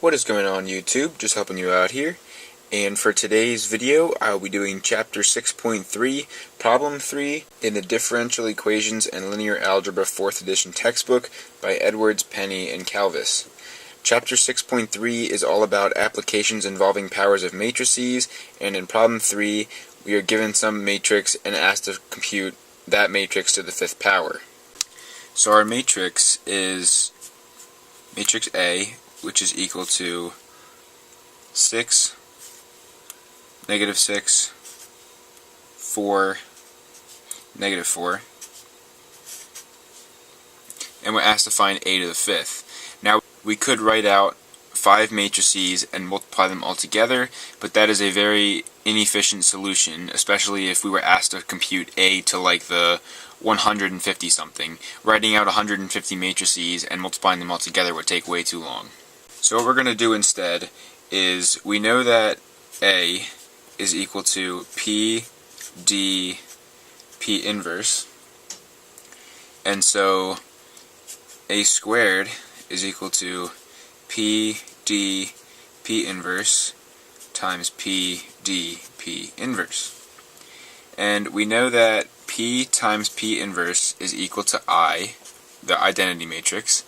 What is going on, YouTube? Just helping you out here. And for today's video, I'll be doing Chapter 6.3, Problem 3 in the Differential Equations and Linear Algebra 4th edition textbook by Edwards, Penney, and Calvis. Chapter 6.3 is all about applications involving powers of matrices, and in Problem 3, we are given some matrix and asked to compute that matrix to the fifth power. So our matrix is matrix A, which is equal to 6, negative 6, 4, negative 4. And we're asked to find A to the fifth. Now, we could write out 5 matrices and multiply them all together, but that is a very inefficient solution, especially if we were asked to compute A to like the 150 something. Writing out 150 matrices and multiplying them all together would take way too long. So what we're going to do instead is, we know that A is equal to P D P inverse, and so A squared is equal to P D P inverse times P D P inverse. And we know that P times P inverse is equal to I, the identity matrix,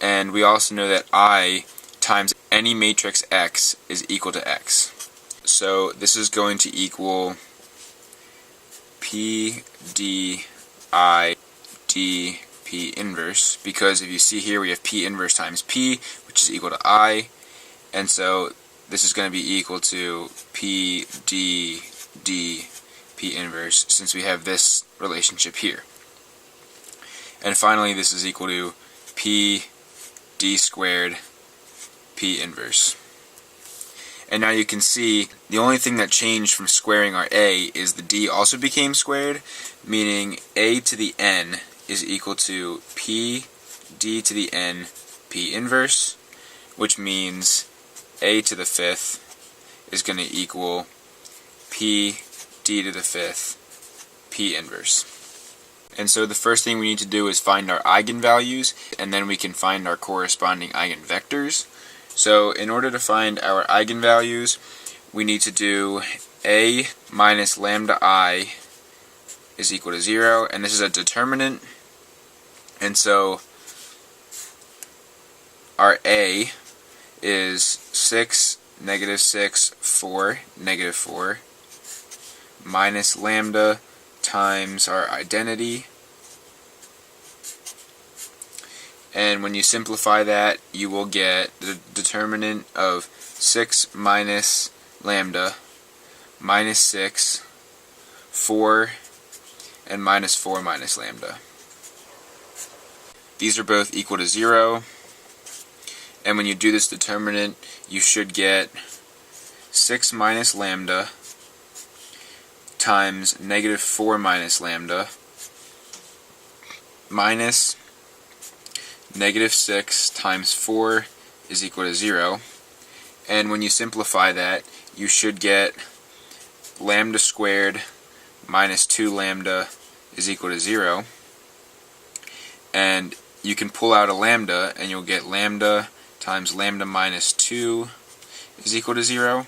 and we also know that I times any matrix X is equal to X. So this is going to equal P D I D P inverse, because if you see here we have P inverse times P, which is equal to I, and so this is going to be equal to P D D P inverse, since we have this relationship here. And finally, this is equal to P D squared P inverse. And now you can see the only thing that changed from squaring our A is the D also became squared, meaning A to the N is equal to P D to the N P inverse, which means A to the fifth is going to equal P D to the fifth P inverse. And so the first thing we need to do is find our eigenvalues, and then we can find our corresponding eigenvectors. So in order to find our eigenvalues, we need to do A minus lambda I is equal to 0, and this is a determinant, and so our A is 6, negative 6, 4, negative 4, minus lambda times our identity, and when you simplify that, you will get the determinant of 6 minus lambda, minus 6, 4, and minus 4 minus lambda. These are both equal to 0, and when you do this determinant, you should get 6 minus lambda times negative 4 minus lambda minus negative 6 times 4 is equal to 0. And when you simplify that, you should get lambda squared minus 2 lambda is equal to 0. And you can pull out a lambda, and you'll get lambda times lambda minus 2 is equal to 0.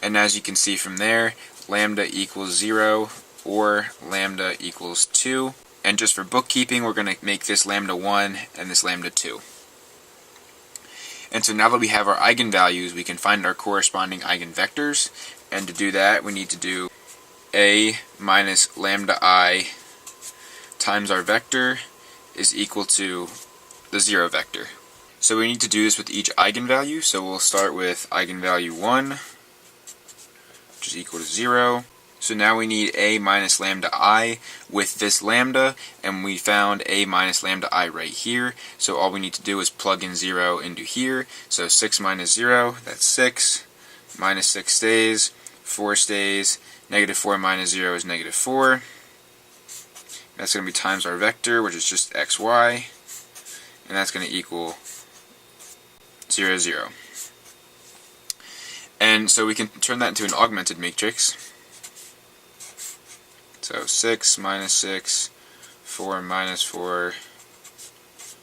And as you can see from there, lambda equals 0 or lambda equals 2. And just for bookkeeping, we're going to make this lambda 1 and this lambda 2. And so now that we have our eigenvalues, we can find our corresponding eigenvectors. And to do that, we need to do A minus lambda I times our vector is equal to the 0 vector. So we need to do this with each eigenvalue. So we'll start with eigenvalue 1, which is equal to 0. So now we need A minus lambda I with this lambda, and we found A minus lambda I right here. So all we need to do is plug in 0 into here. So 6 minus 0, that's 6. Minus 6 stays. 4 stays. Negative 4 minus 0 is negative 4. That's going to be times our vector, which is just xy. And that's going to equal 0, 0. And so we can turn that into an augmented matrix. So 6 minus 6, 4 minus 4,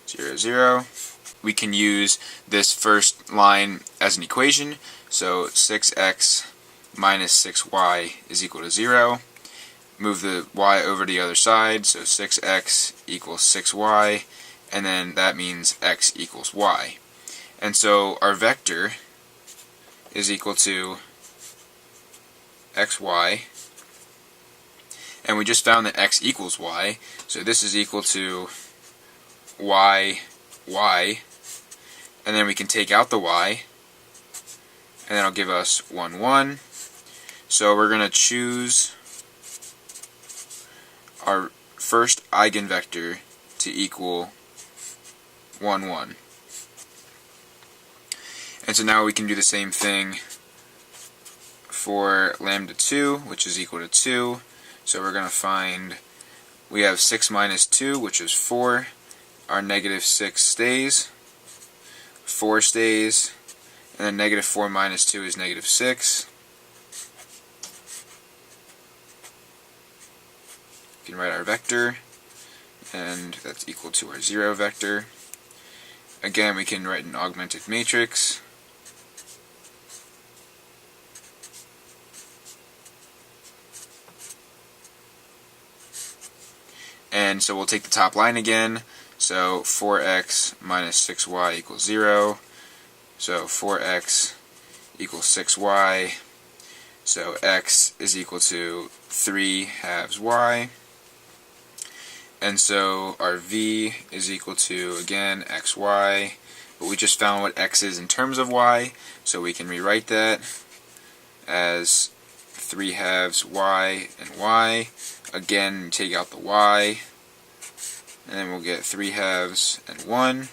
0, 0. we can use this first line as an equation. So 6x minus 6y is equal to 0. Move the y over to the other side, so 6x equals 6y, and then that means x equals y. And so our vector is equal to xy, and we just found that x equals y, so this is equal to y, and then we can take out the y, and that'll give us 1, 1. So we're going to choose our first eigenvector to equal 1, 1. And so now we can do the same thing for lambda 2, which is equal to 2. So we're going to find, we have 6 minus 2, which is 4. Our negative 6 stays. 4 stays. And then negative 4 minus 2 is negative 6. We can write our vector, and that's equal to our 0 vector. Again, we can write an augmented matrix. And so we'll take the top line again. So 4x minus 6y equals 0. So 4x equals 6y. So x is equal to 3 halves y. And so our v is equal to, again, xy. But we just found what x is in terms of y, so we can rewrite that as 3 halves y and y. Again, take out the y, and then we'll get 3 halves and 1.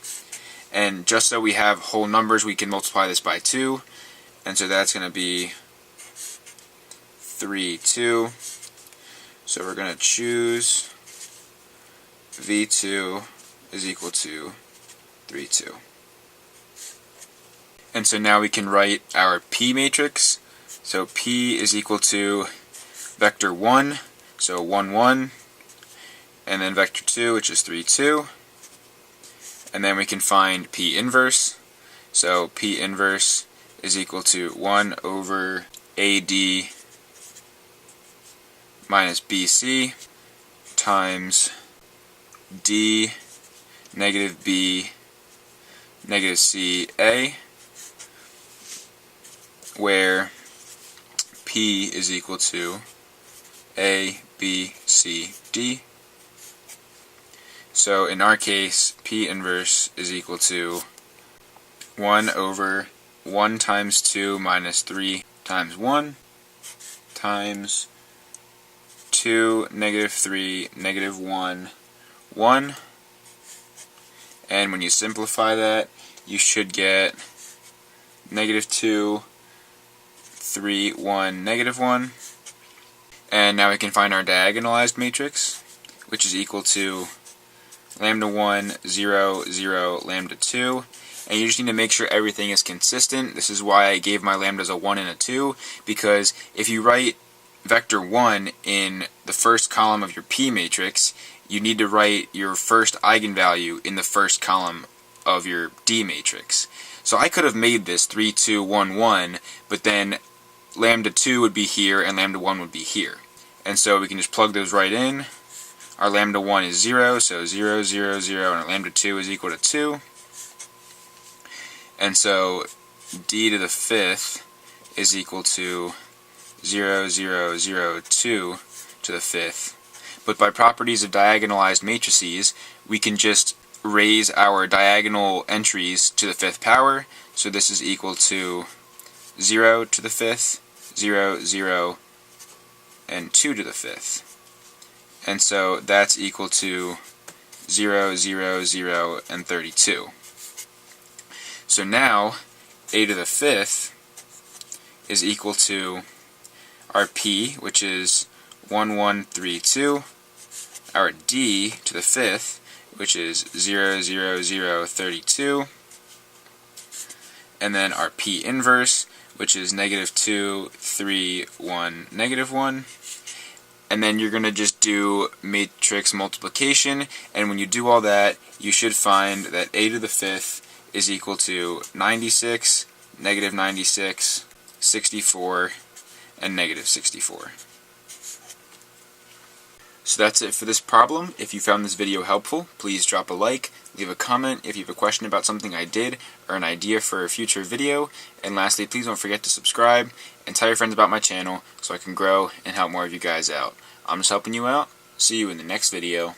And just so we have whole numbers, we can multiply this by 2. And so that's going to be 3, 2. So we're going to choose v2 is equal to 3, 2. And so now we can write our P matrix. So P is equal to vector 1, so 1, 1, and then vector 2, which is 3, 2. And then we can find P inverse. So P inverse is equal to 1 over AD minus BC times D negative B negative C A, where P is equal to A, B, C, D. So in our case, P inverse is equal to 1 over 1 times 2 minus 3 times 1 times 2, negative 3, negative 1, 1. And when you simplify that, you should get negative 2, 3, 1, negative 1. And now we can find our diagonalized matrix, which is equal to lambda 1, 0, 0, lambda 2. And you just need to make sure everything is consistent. This is why I gave my lambdas a 1 and a 2, because if you write vector 1 in the first column of your P matrix, you need to write your first eigenvalue in the first column of your D matrix. So I could have made this 3, 2, 1, 1, but then lambda 2 would be here and lambda 1 would be here. And so we can just plug those right in. Our lambda 1 is 0, so 0, 0, 0, and our lambda 2 is equal to 2. And so d to the 5th is equal to 0, 0, 0, 2 to the 5th. But by properties of diagonalized matrices, we can just raise our diagonal entries to the 5th power. So this is equal to 0 to the 5th, 0, 0, and 2 to the 5th. And so that's equal to 0, 0, 0, and 32. So now, a to the 5th is equal to our P, which is 1, 1, 3, 2, our D to the 5th, which is 0, 0, 0, 32, and then our P inverse, which is negative 2, 3, 1, negative 1. And then you're going to just do matrix multiplication, and when you do all that, you should find that a to the 5th is equal to 96, negative 96, 64, and negative 64. So that's it for this problem. If you found this video helpful, please drop a like, leave a comment if you have a question about something I did or an idea for a future video, and lastly, please don't forget to subscribe and tell your friends about my channel so I can grow and help more of you guys out. I'm just helping you out. See you in the next video.